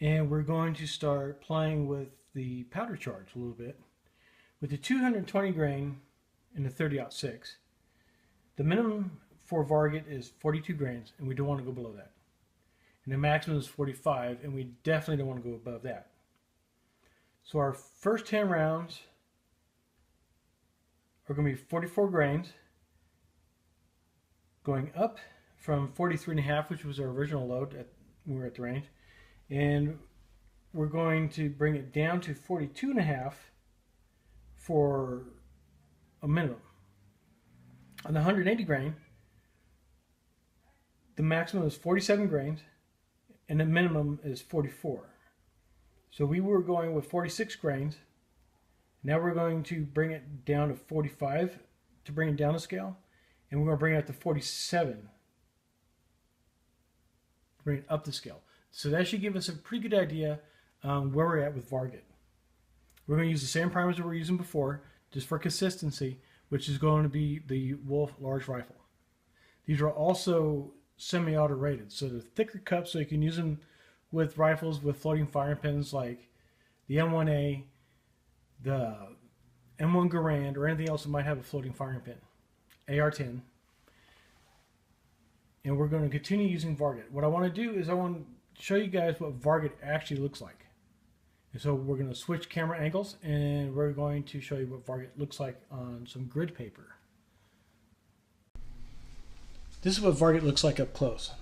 and we're going to start playing with the powder charge a little bit. With the 220 grain and the 30-06, the minimum for Varget is 42 grains, and we don't want to go below that. And the maximum is 45, and we definitely don't want to go above that. So our first 10 rounds are going to be 44 grains, going up from 43.5, which was our original load when we were at the range, and we're going to bring it down to 42.5 for a minimum. On the 180 grain, the maximum is 47 grains, and the minimum is 44. So we were going with 46 grains. Now we're going to bring it down to 45 to bring it down a scale, and we're going to bring it up to 47 to bring it up the scale. So that should give us a pretty good idea where we're at with Varget. We're going to use the same primers that we were using before, just for consistency, which is going to be the Wolf large rifle. These are also semi-auto rated, so they're thicker cups, so you can use them with rifles with floating firing pins like the M1A, the M1 Garand, or anything else that might have a floating firing pin, AR-10. And we're going to continue using Varget. What I want to do is I want to show you guys what Varget actually looks like. And so we're going to switch camera angles, and we're going to show you what Varget looks like on some grid paper. This is what Varget looks like up close.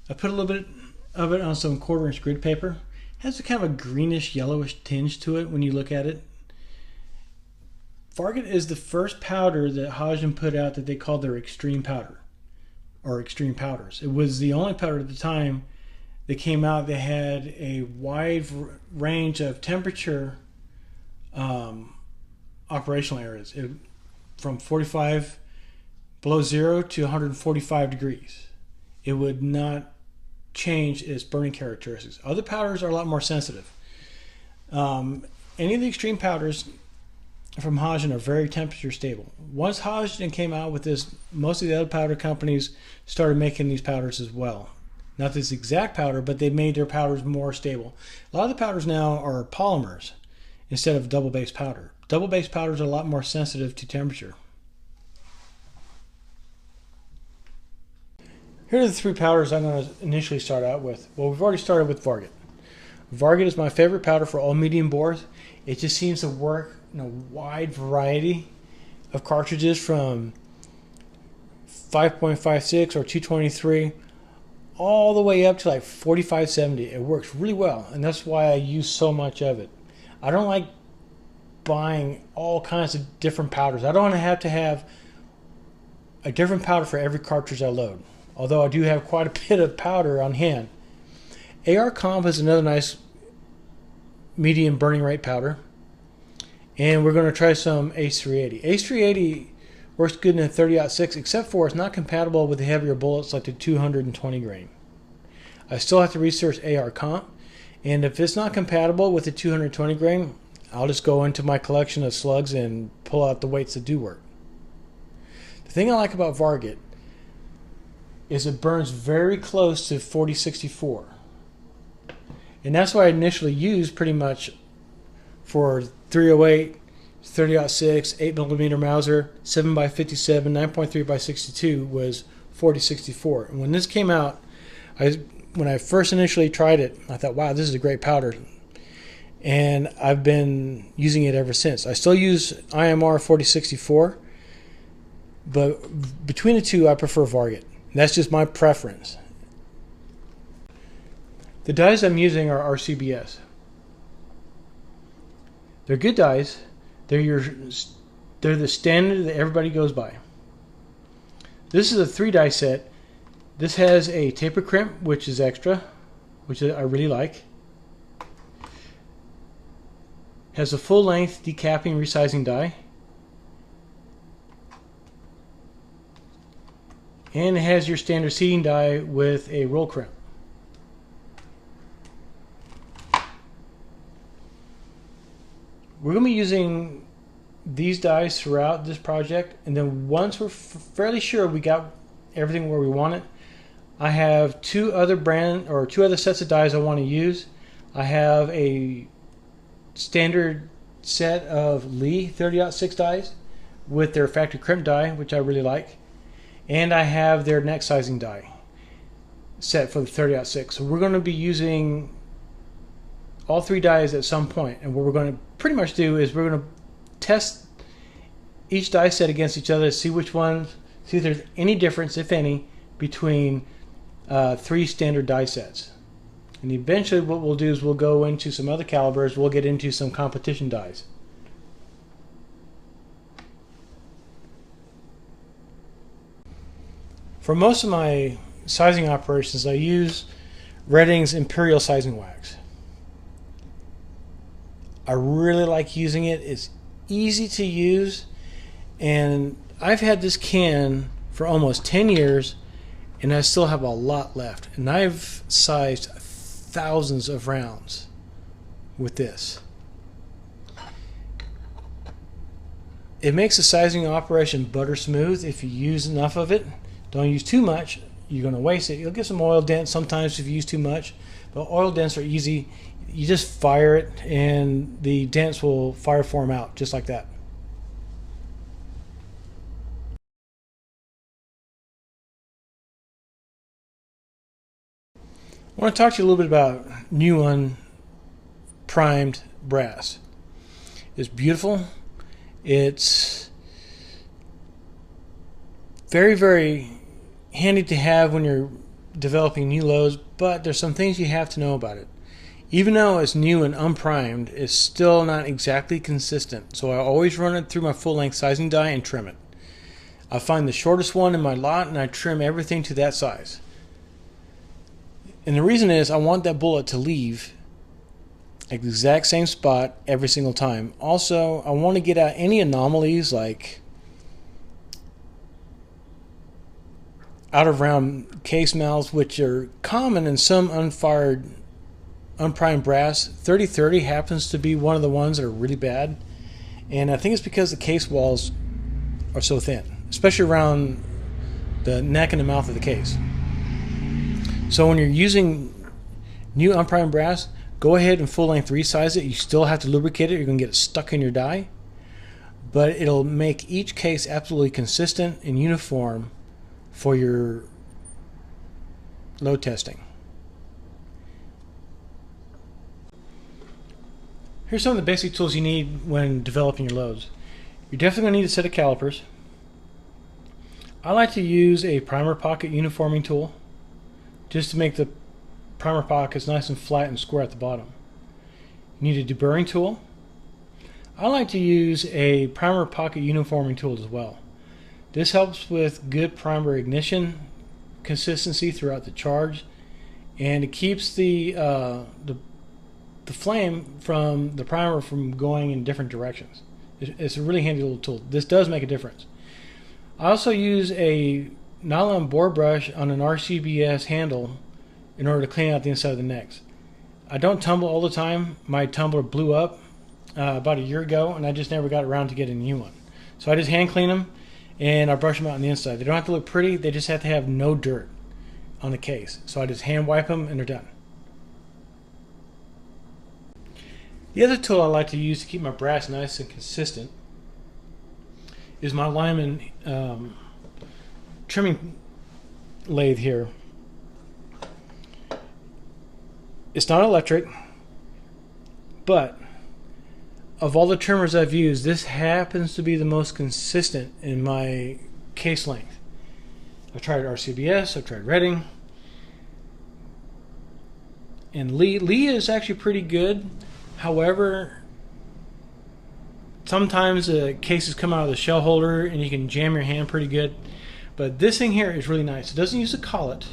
I put a little bit of it on some 1/4-inch grid paper. It has a kind of a greenish yellowish tinge to it when you look at it. Varget is the first powder that Hagen put out that they called their extreme powder, or extreme powders. It was the only powder at the time that came out that had a wide range of temperature operational areas, from 45 below zero to 145 degrees. It would not change its burning characteristics. Other powders are a lot more sensitive. Any of the extreme powders from Hagen are very temperature stable. Once Hagen came out with this, most of the other powder companies started making these powders as well. Not this exact powder, but they made their powders more stable. A lot of the powders now are polymers instead of double base powder. Double base powders are a lot more sensitive to temperature. Here are the three powders I'm going to initially start out with. Well, we've already started with Varget. Varget is my favorite powder for all medium bores. It just seems to work in a wide variety of cartridges, from 5.56 or 223 all the way up to like 4570. It works really well, and that's why I use so much of it. I don't like buying all kinds of different powders. I don't want to have a different powder for every cartridge I load, although I do have quite a bit of powder on hand. AR Comp is another nice medium burning rate powder, and we're going to try some Ace 380. Ace 380 works good in a 30-06, except for it's not compatible with the heavier bullets like the 220 grain. I still have to research AR Comp, and if it's not compatible with the 220 grain, I'll just go into my collection of slugs and pull out the weights that do work. The thing I like about Varget is it burns very close to 4064. And that's what I initially used pretty much for 308, 30-06, 8mm Mauser, 7x57, 9.3x62 was 4064. And when this came out, when I first initially tried it, I thought, wow, this is a great powder. And I've been using it ever since. I still use IMR 4064, but between the two, I prefer Varget. That's just my preference. The dyes I'm using are RCBS. They're good dyes. They're the standard that everybody goes by. This is a 3-dye set. This has a taper crimp, which is extra, which I really like. Has a full-length decapping resizing die. And it has your standard seating die with a roll crimp. We're going to be using these dies throughout this project, and then once we're fairly sure we got everything where we want it, I have two other sets of dies I want to use. I have a standard set of Lee 30-06 dies with their factory crimp die, which I really like, and I have their neck sizing die set for the 30-06. So we're going to be using all three dies at some point, and what we're going to pretty much do is we're going to test each die set against each other, see which ones, see if there's any difference, if any, between three standard die sets. And eventually what we'll do is we'll go into some other calibers, we'll get into some competition dies. For most of my sizing operations, I use Redding's Imperial Sizing Wax. I really like using it. It's easy to use, and I've had this can for almost 10 years, and I still have a lot left. And I've sized thousands of rounds with this. It makes the sizing operation butter smooth if you use enough of it. Don't use too much, you're going to waste it. You'll get some oil dents sometimes if you use too much, but oil dents are easy. You just fire it and the dents will fire form out just like that. I want to talk to you a little bit about new unprimed brass. It's beautiful. It's very, very handy to have when you're developing new loads, but there's some things you have to know about it. Even though it's new and unprimed, it's still not exactly consistent, so I always run it through my full-length sizing die and trim it. I find the shortest one in my lot and I trim everything to that size. And the reason is I want that bullet to leave at the exact same spot every single time. Also, I want to get out any anomalies like out of round case mouths, which are common in some unfired unprimed brass. 3030 happens to be one of the ones that are really bad, and I think it's because the case walls are so thin, especially around the neck and the mouth of the case. So when you're using new unprimed brass, go ahead and full length resize it. You still have to lubricate it. You're going to get it stuck in your die, but it'll make each case absolutely consistent and uniform for your load testing. Here's some of the basic tools you need when developing your loads. You're definitely going to need a set of calipers. I like to use a primer pocket uniforming tool just to make the primer pockets nice and flat and square at the bottom. You need a deburring tool. I like to use a primer pocket uniforming tool as well. This helps with good primer ignition consistency throughout the charge, and it keeps the flame from the primer from going in different directions. It's a really handy little tool. This does make a difference. I also use a nylon bore brush on an RCBS handle in order to clean out the inside of the necks. I don't tumble all the time. My tumbler blew up about a year ago, and I just never got around to getting a new one. So I just hand clean them and I brush them out on the inside. They don't have to look pretty, they just have to have no dirt on the case. So I just hand wipe them and they're done. The other tool I like to use to keep my brass nice and consistent is my Lyman trimming lathe here. It's not electric, but of all the trimmers I've used, this happens to be the most consistent in my case length. I've tried RCBS, I've tried Redding, and Lee. Lee is actually pretty good. However, sometimes the cases come out of the shell holder and you can jam your hand pretty good. But this thing here is really nice. It doesn't use a collet.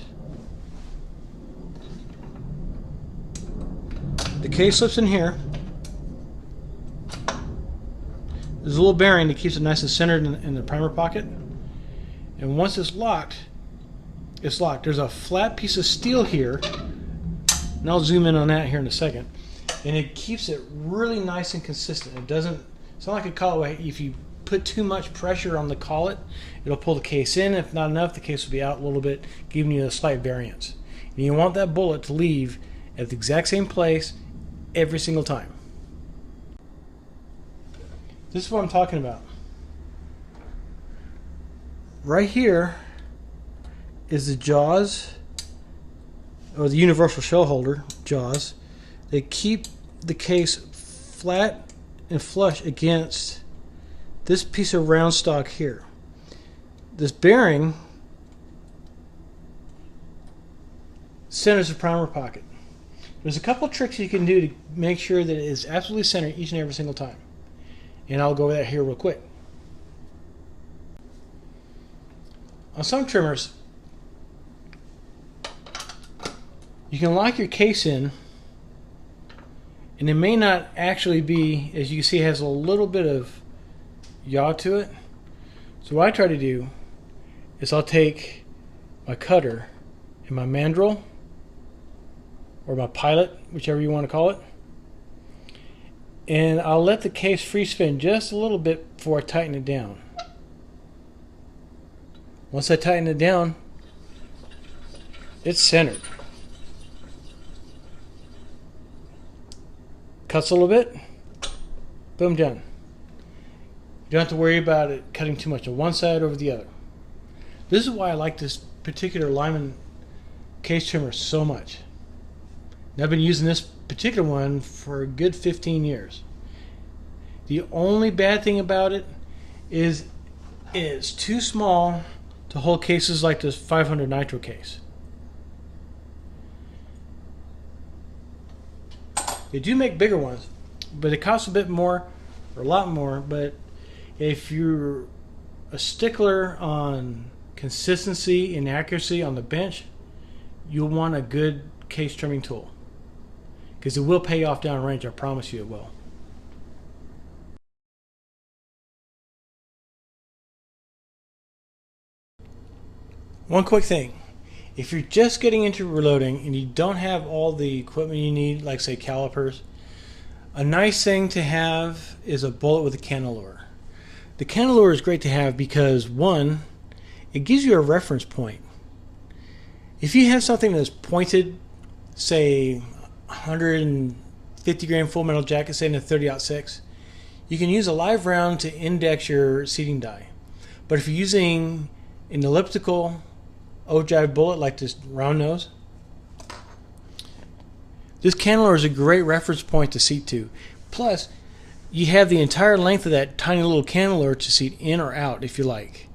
The case slips in here. There's a little bearing that keeps it nice and centered in the primer pocket. And once it's locked, it's locked. There's a flat piece of steel here, and I'll zoom in on that here in a second. And it keeps it really nice and consistent. It's not like a collet. If you put too much pressure on the collet, it'll pull the case in. If not enough, the case will be out a little bit, giving you a slight variance. And you want that bullet to leave at the exact same place every single time. This is what I'm talking about. Right here is the jaws, or the universal shell holder jaws. They keep the case flat and flush against this piece of round stock here. This bearing centers the primer pocket. There's a couple tricks you can do to make sure that it is absolutely centered each and every single time. And I'll go over that here real quick. On some trimmers, you can lock your case in, and it may not actually be, as you can see, it has a little bit of yaw to it. So what I try to do is I'll take my cutter and my mandrel, or my pilot, whichever you want to call it, and I'll let the case free spin just a little bit before I tighten it down. Once I tighten it down, it's centered. Cuts a little bit, boom, done. You don't have to worry about it cutting too much on one side over the other. This is why I like this particular Lyman case trimmer so much. And I've been using this particular one for a good 15 years. The only bad thing about it is it's too small to hold cases like this 500 nitro case. They do make bigger ones, but it costs a bit more, or a lot more. But if you're a stickler on consistency and accuracy on the bench, you'll want a good case trimming tool, because it will pay off downrange. I promise you it will. One quick thing. If you're just getting into reloading and you don't have all the equipment you need, like say calipers, a nice thing to have is a bullet with a cantilure. The cantilure is great to have because, one, it gives you a reference point. If you have something that's pointed, say 150 grain full metal jacket, say in a 30-06, you can use a live round to index your seating die. But if you're using an elliptical ogive bullet like this round nose, this cantilure is a great reference point to seat to. Plus, you have the entire length of that tiny little cantilure to seat in or out if you like.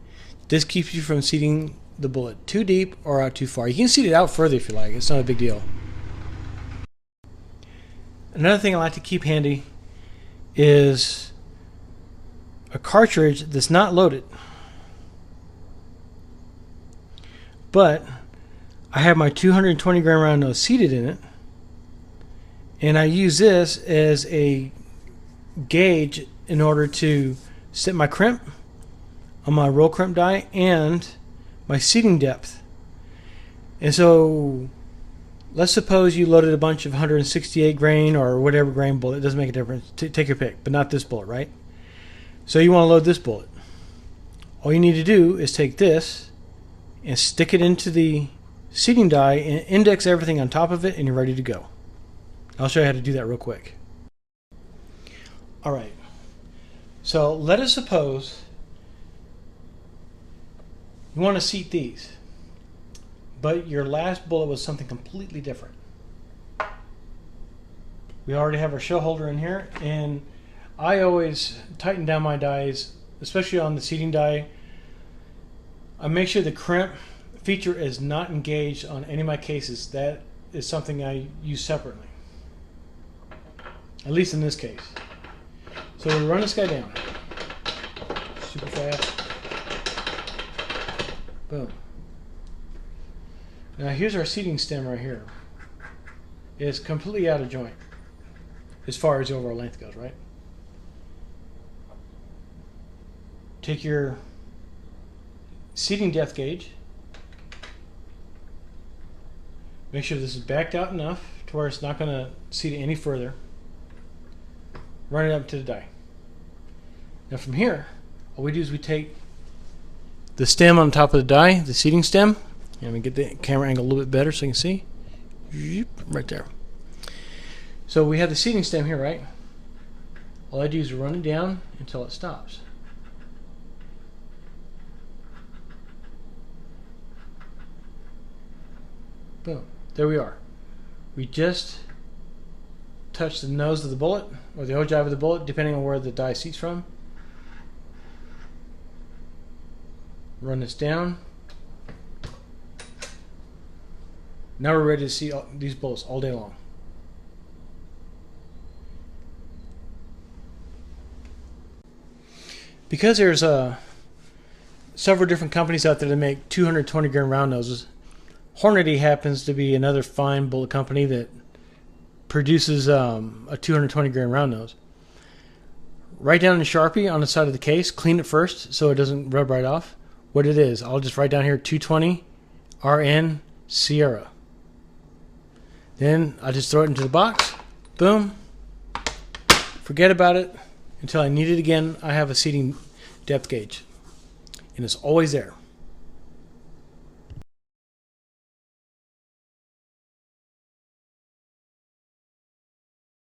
This keeps you from seating the bullet too deep or out too far. You can seat it out further if you like. It's not a big deal. Another thing I like to keep handy is a cartridge that's not loaded, but I have my 220 gram round nose seated in it, and I use this as a gauge in order to set my crimp on my roll crimp die and my seating depth. And so let's suppose you loaded a bunch of 168 grain or whatever grain bullet. It doesn't make a difference. Take your pick, but not this bullet, right? So you want to load this bullet. All you need to do is take this and stick it into the seating die and index everything on top of it, and you're ready to go. I'll show you how to do that real quick. Alright, so let us suppose you want to seat these, but your last bullet was something completely different. We already have our shell holder in here, and I always tighten down my dies, especially on the seating die. I make sure the crimp feature is not engaged on any of my cases. That is something I use separately, at least in this case. So we run this guy down super fast. Boom. Now here's our seating stem right here. It's completely out of joint as far as the overall length goes, right? Take your seating depth gauge. Make sure this is backed out enough to where it's not going to seat it any further. Run it up to the die. Now from here, all we do is we take the stem on top of the die, the seating stem, and we get the camera angle a little bit better so you can see. Right there. So we have the seating stem here, right? All I do is run it down until it stops. Boom. There we are. We just touch the nose of the bullet, or the ogive of the bullet, depending on where the die seats from. Run this down. Now we're ready to see these bullets all day long. Because there's several different companies out there that make 220 grain round noses, Hornady happens to be another fine bullet company that produces a 220 grain round nose. Write down in Sharpie on the side of the case, clean it first so it doesn't rub right off, what it is. I'll just write down here 220 RN Sierra. Then I just throw it into the box, boom, forget about it until I need it again. I have a seating depth gauge and it's always there.